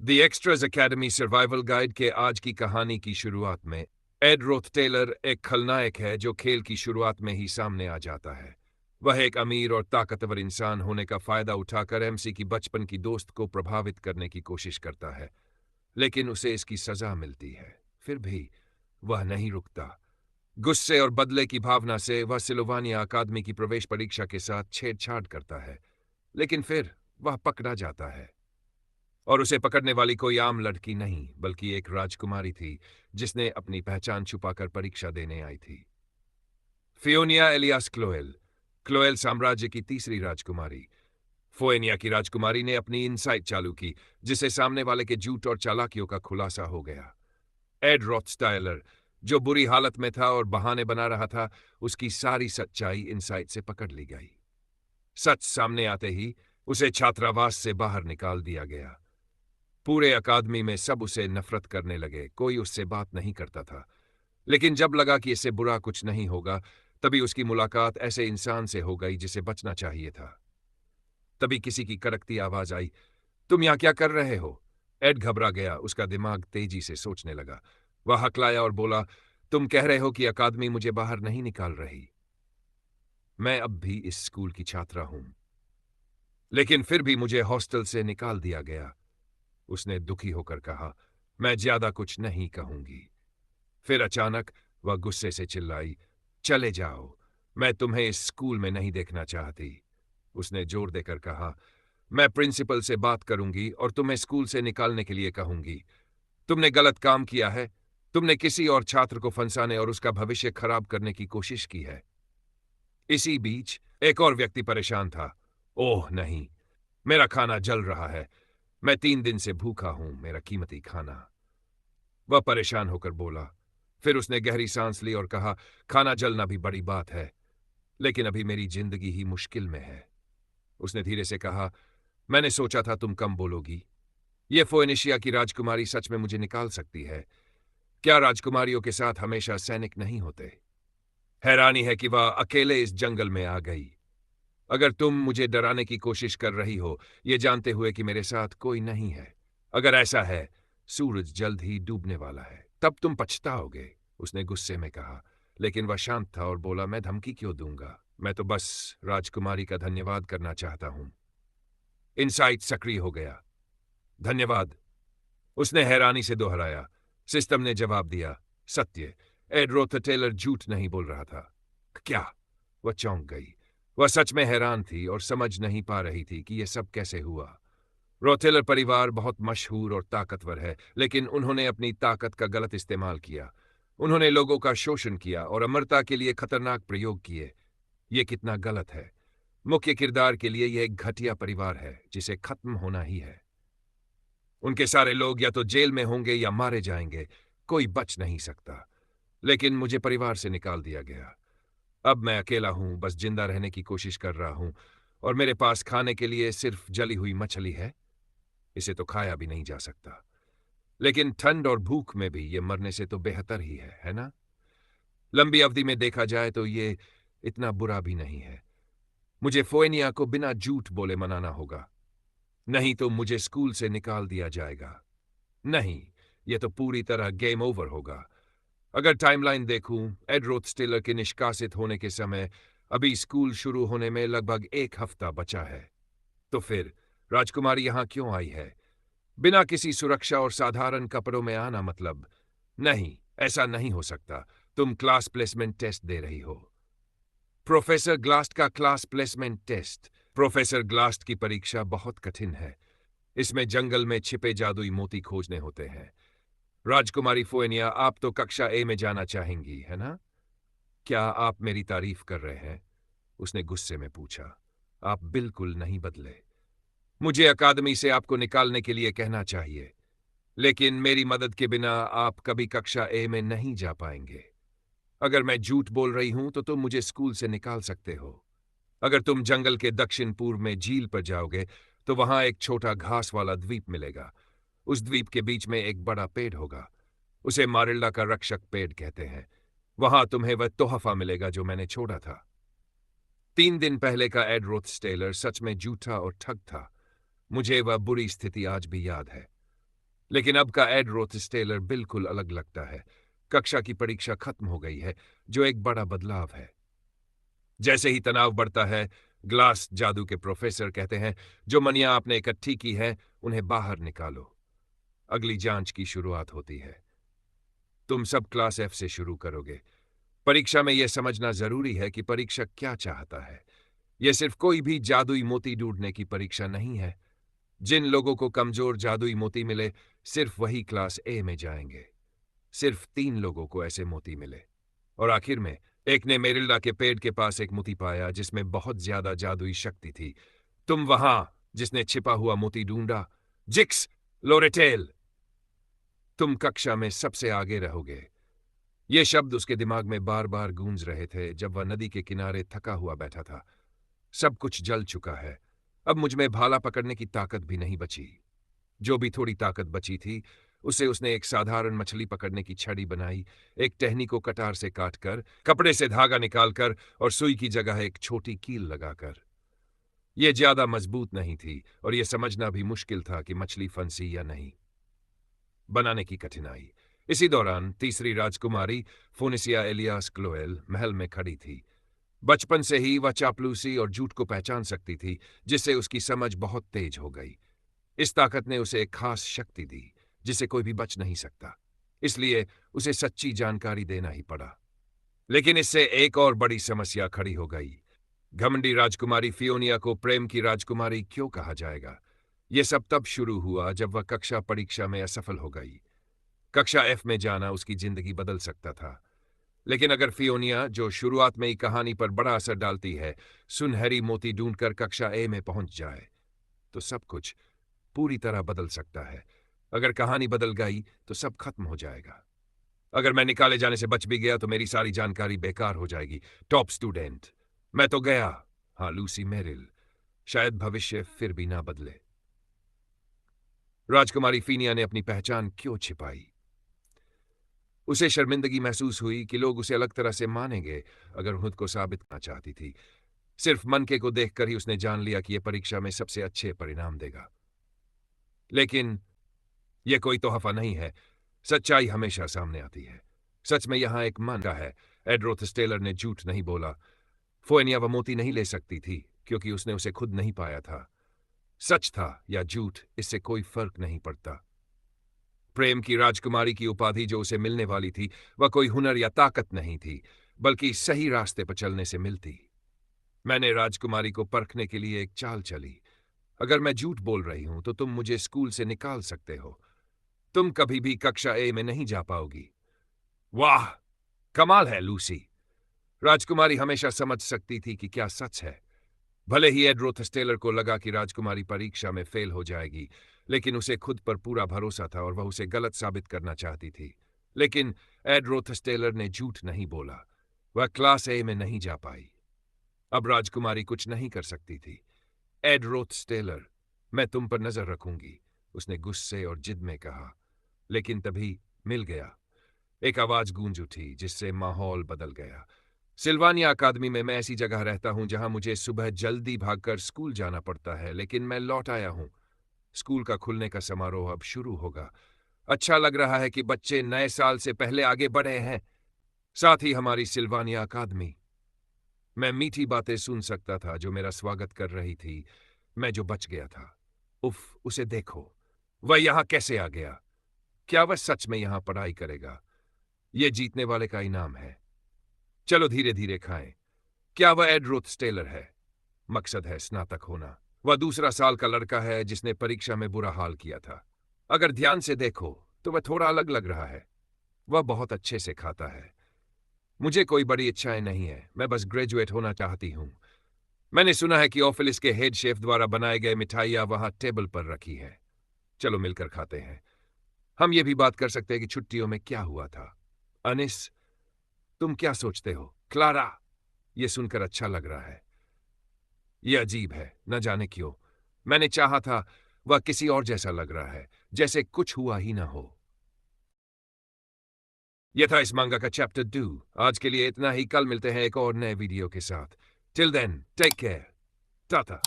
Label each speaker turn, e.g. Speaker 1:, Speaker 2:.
Speaker 1: The extras academy survival guide के आज की कहानी की शुरुआत में एड रोथ टेलर एक खलनायक है जो खेल की शुरुआत में ही सामने आ जाता है। वह एक अमीर और ताकतवर इंसान होने का फायदा उठाकर एमसी की बचपन की दोस्त को प्रभावित करने की कोशिश करता है, लेकिन उसे इसकी सजा मिलती है। फिर भी वह नहीं रुकता। गुस्से और बदले की भावना से वह सिलोवानिया अकादमी की प्रवेश परीक्षा के साथ छेड़छाड़ करता है, लेकिन फिर वह पकड़ा जाता है। और उसे पकड़ने वाली कोई आम लड़की नहीं, बल्कि एक राजकुमारी थी जिसने अपनी पहचान छुपाकर परीक्षा देने आई थी। फियोनिया एलियास क्लोएल, क्लोएल साम्राज्य की तीसरी राजकुमारी। फोएनिया की राजकुमारी ने अपनी इनसाइट चालू की, जिससे सामने वाले के झूठ और चालाकियों का खुलासा हो गया। एड रोथस्टाइलर, जो बुरी हालत में था और बहाने बना रहा था, उसकी सारी सच्चाई इनसाइट से पकड़ ली गई। सच सामने आते ही उसे छात्रावास से बाहर निकाल दिया गया। पूरे अकादमी में सब उसे नफरत करने लगे, कोई उससे बात नहीं करता था। लेकिन जब लगा कि इससे बुरा कुछ नहीं होगा, तभी उसकी मुलाकात ऐसे इंसान से हो गई जिसे बचना चाहिए था। तभी किसी की कड़कती आवाज आई, तुम यहां क्या कर रहे हो? एड घबरा गया, उसका दिमाग तेजी से सोचने लगा। वह हकलाया और बोला, तुम कह रहे हो कि अकादमी मुझे बाहर नहीं निकाल रही। मैं अब भी इस स्कूल की छात्रा हूं, लेकिन फिर भी मुझे हॉस्टल से निकाल दिया गया। उसने दुखी होकर कहा, मैं ज्यादा कुछ नहीं कहूंगी। फिर अचानक वह गुस्से से चिल्लाई, चले जाओ, मैं तुम्हें इस स्कूल में नहीं देखना चाहती। उसने जोर देकर कहा, मैं प्रिंसिपल से बात करूंगी और तुम्हें स्कूल से निकालने के लिए कहूंगी। तुमने गलत काम किया है। तुमने किसी और छात्र को फंसाने और उसका भविष्य खराब करने की कोशिश की है। इसी बीच एक और व्यक्ति परेशान था। ओह नहीं, मेरा खाना जल रहा है। मैं 3 दिन से भूखा हूं, मेरा कीमती खाना। वह परेशान होकर बोला। फिर उसने गहरी सांस ली और कहा, खाना जलना भी बड़ी बात है, लेकिन अभी मेरी जिंदगी ही मुश्किल में है। उसने धीरे से कहा, मैंने सोचा था तुम कम बोलोगी। ये फोएनिशिया की राजकुमारी सच में मुझे निकाल सकती है। क्या राजकुमारियों के साथ हमेशा सैनिक नहीं होते? हैरानी है कि वह अकेले इस जंगल में आ गई। अगर तुम मुझे डराने की कोशिश कर रही हो, ये जानते हुए कि मेरे साथ कोई नहीं है, अगर ऐसा है, सूरज जल्द ही डूबने वाला है, तब तुम पछताओगे। उसने गुस्से में कहा, लेकिन वह शांत था और बोला, मैं धमकी क्यों दूंगा? मैं तो बस राजकुमारी का धन्यवाद करना चाहता हूं। इनसाइट सक्रिय हो गया। धन्यवाद, उसने हैरानी से दोहराया। सिस्टम ने जवाब दिया, सत्य। एड रोथ टेलर झूठ नहीं बोल रहा था। क्या? वह चौंक गई। वह सच में हैरान थी और समझ नहीं पा रही थी कि यह सब कैसे हुआ। रोथेलर परिवार बहुत मशहूर और ताकतवर है, लेकिन उन्होंने अपनी ताकत का गलत इस्तेमाल किया। उन्होंने लोगों का शोषण किया और अमरता के लिए खतरनाक प्रयोग किए। ये कितना गलत है। मुख्य किरदार के लिए यह एक घटिया परिवार है जिसे खत्म होना ही है। उनके सारे लोग या तो जेल में होंगे या मारे जाएंगे, कोई बच नहीं सकता। लेकिन मुझे परिवार से निकाल दिया गया। अब मैं अकेला हूं, बस जिंदा रहने की कोशिश कर रहा हूं, और मेरे पास खाने के लिए सिर्फ जली हुई मछली है। इसे तो खाया भी नहीं जा सकता, लेकिन ठंड और भूख में भी ये मरने से तो बेहतर ही है ना? लंबी अवधि में देखा जाए तो ये इतना बुरा भी नहीं है। मुझे फोएनिया को बिना झूठ बोले मनाना होगा, नहीं तो मुझे स्कूल से निकाल दिया जाएगा। नहीं, यह तो पूरी तरह गेम ओवर होगा। अगर टाइमलाइन देखूं, एड रोथस्टेलर के निष्कासित होने के समय अभी स्कूल शुरू होने में लगभग 1 हफ्ता बचा है। तो फिर राजकुमारी यहां क्यों आई है? बिना किसी सुरक्षा और साधारण कपड़ों में आना मतलब? नहीं, ऐसा नहीं हो सकता। तुम क्लास प्लेसमेंट टेस्ट दे रही हो। प्रोफेसर ग्लास्ट का क्लास प्लेसमेंट टेस्ट। प्रोफेसर ग्लास्ट की परीक्षा बहुत कठिन है। इसमें जंगल में छिपे जादुई मोती खोजने होते हैं। राजकुमारी फोएनिया, आप तो कक्षा ए में जाना चाहेंगी, है ना? क्या आप मेरी तारीफ कर रहे हैं? उसने गुस्से में पूछा। आप बिल्कुल नहीं बदले। मुझे अकादमी से आपको निकालने के लिए कहना चाहिए, लेकिन मेरी मदद के बिना आप कभी कक्षा ए में नहीं जा पाएंगे। अगर मैं झूठ बोल रही हूं तो तुम मुझे स्कूल से निकाल सकते हो। अगर तुम जंगल के दक्षिण पूर्व में झील पर जाओगे तो वहां एक छोटा घास वाला द्वीप मिलेगा। उस द्वीप के बीच में एक बड़ा पेड़ होगा। उसे मारिल्ला का रक्षक पेड़ कहते हैं। वहां तुम्हें वह तोहफा मिलेगा जो मैंने छोड़ा था। 3 दिन पहले का एड रोथस्टेलर सच में झूठा और ठग था। मुझे वह बुरी स्थिति आज भी याद है। लेकिन अब का एड रोथस्टेलर बिल्कुल अलग लगता है। कक्षा की परीक्षा खत्म हो गई है, जो एक बड़ा बदलाव है। जैसे ही तनाव बढ़ता है, ग्लास जादू के प्रोफेसर कहते हैं, जो मनियां आपने इकट्ठी की हैं, उन्हें बाहर निकालो। अगली जांच की शुरुआत होती है। तुम सब क्लास एफ से शुरू करोगे। परीक्षा में यह समझना जरूरी है कि परीक्षक क्या चाहता है। यह सिर्फ कोई भी जादुई मोती ढूंढने की परीक्षा नहीं है। जिन लोगों को कमजोर जादुई मोती मिले, सिर्फ वही क्लास ए में जाएंगे। सिर्फ 3 लोगों को ऐसे मोती मिले। और आखिर में एक ने मेरिल्डा के पेड़ के पास एक मोती पाया जिसमें बहुत ज्यादा जादुई शक्ति थी। तुम वहां जिसने छिपा हुआ मोती ढूंढा, जिक्स लोरेटेल, तुम कक्षा में सबसे आगे रहोगे। ये शब्द उसके दिमाग में बार बार गूंज रहे थे जब वह नदी के किनारे थका हुआ बैठा था। सब कुछ जल चुका है। अब मुझ में भाला पकड़ने की ताकत भी नहीं बची। जो भी थोड़ी ताकत बची थी, उसे उसने एक साधारण मछली पकड़ने की छड़ी बनाई, एक टहनी को कटार से काटकर, कपड़े से धागा निकालकर और सुई की जगह एक छोटी कील लगाकर। यह ज्यादा मजबूत नहीं थी और यह समझना भी मुश्किल था कि मछली फंसी या नहीं। बनाने की कठिनाई। इसी दौरान तीसरी राजकुमारी फोनिसिया एलियास क्लोएल महल में खड़ी थी। बचपन से ही वह चापलूसी और झूठ को पहचान सकती थी, जिससे उसकी समझ बहुत तेज हो गई। इस ताकत ने उसे एक खास शक्ति दी, जिसे कोई भी बच नहीं सकता। इसलिए उसे सच्ची जानकारी देना ही पड़ा। लेकिन इससे एक और बड़ी समस्या खड़ी हो गई। घमंडी राजकुमारी फियोनिया को प्रेम की राजकुमारी क्यों कहा जाएगा? यह सब तब शुरू हुआ जब वह कक्षा परीक्षा में असफल हो गई। कक्षा एफ में जाना उसकी जिंदगी बदल सकता था। लेकिन अगर फियोनिया, जो शुरुआत में ही कहानी पर बड़ा असर डालती है, सुनहरी मोती ढूंढकर कक्षा ए में पहुंच जाए, तो सब कुछ पूरी तरह बदल सकता है। अगर कहानी बदल गई तो सब खत्म हो जाएगा। अगर मैं निकाले जाने से बच भी गया तो मेरी सारी जानकारी बेकार हो जाएगी। टॉप स्टूडेंट मैं तो गया। हाँ, लूसी मेरिल। शायद भविष्य फिर भी ना बदले। राजकुमारी फीनिया ने अपनी पहचान क्यों छिपाई? उसे शर्मिंदगी महसूस हुई कि लोग उसे अलग तरह से मानेंगे। अगर खुद को साबित करना चाहती थी, सिर्फ मनके को देखकर ही उसने जान लिया कि यह परीक्षा में सबसे अच्छे परिणाम देगा। लेकिन यह कोई तोहफा नहीं है। सच्चाई हमेशा सामने आती है। सच में यहां एक मन का है। एड्रोथस्टेलर ने झूठ नहीं बोला। फोएनिया वह मोती नहीं ले सकती थी क्योंकि उसने उसे खुद नहीं पाया था। सच था या झूठ, इससे कोई फर्क नहीं पड़ता। प्रेम की राजकुमारी की उपाधि जो उसे मिलने वाली थी, वह कोई हुनर या ताकत नहीं थी, बल्कि सही रास्ते पर चलने से मिलती। मैंने राजकुमारी को परखने के लिए एक चाल चली। अगर मैं झूठ बोल रही हूं तो तुम मुझे स्कूल से निकाल सकते हो। तुम कभी भी कक्षा ए में नहीं जा पाओगी। वाह, कमाल है लूसी। राजकुमारी हमेशा समझ सकती थी कि क्या सच है। भले ही एड्रोथस्टेलर को लगा कि राजकुमारी परीक्षा में फेल हो जाएगी, लेकिन उसे खुद पर पूरा भरोसा था और वह उसे गलत साबित करना चाहती थी। लेकिन एड्रोथस्टेलर ने झूठ नहीं बोला। वह क्लास ए में नहीं जा पाई। अब राजकुमारी कुछ नहीं कर सकती थी। एड्रोथस्टेलर, मैं तुम पर नजर रखूंगी, उसने गुस्से और जिद में कहा। लेकिन तभी मिल गया। एक आवाज गूंज उठी जिससे माहौल बदल गया। सिल्वानिया अकादमी में मैं ऐसी जगह रहता हूं जहां मुझे सुबह जल्दी भागकर स्कूल जाना पड़ता है, लेकिन मैं लौट आया हूं। स्कूल का खुलने का समारोह अब शुरू होगा। अच्छा लग रहा है कि बच्चे नए साल से पहले आगे बढ़े हैं, साथ ही हमारी सिल्वानिया अकादमी। मैं मीठी बातें सुन सकता था जो मेरा स्वागत कर रही थी। मैं जो बच गया था। उफ, उसे देखो। वह यहां कैसे आ गया? क्या वह सच में यहां पढ़ाई करेगा? यह जीतने वाले का इनाम है। चलो धीरे धीरे खाएं। क्या वह एड्रोथस्टेलर है? मकसद है स्नातक होना। वह दूसरा साल का लड़का है जिसने परीक्षा में बुरा हाल किया था। अगर ध्यान से देखो तो वह थोड़ा अलग लग रहा है। वह बहुत अच्छे से खाता है। मुझे कोई बड़ी इच्छाएं नहीं है, मैं बस ग्रेजुएट होना चाहती हूं। मैंने सुना है कि ऑफिस के हेड शेफ द्वारा बनाए गए मिठाइयां वहां टेबल पर रखी है। चलो मिलकर खाते हैं। हम ये भी बात कर सकते हैं कि छुट्टियों में क्या हुआ था। अनिस, तुम क्या सोचते हो? क्लारा, यह सुनकर अच्छा लग रहा है। यह अजीब है, न जाने क्यों। मैंने चाहा था, वह किसी और जैसा लग रहा है, जैसे कुछ हुआ ही ना हो। यह था इस मांगा का चैप्टर 2। आज के लिए इतना ही। कल मिलते हैं एक और नए वीडियो के साथ। Till then, take care. Tata.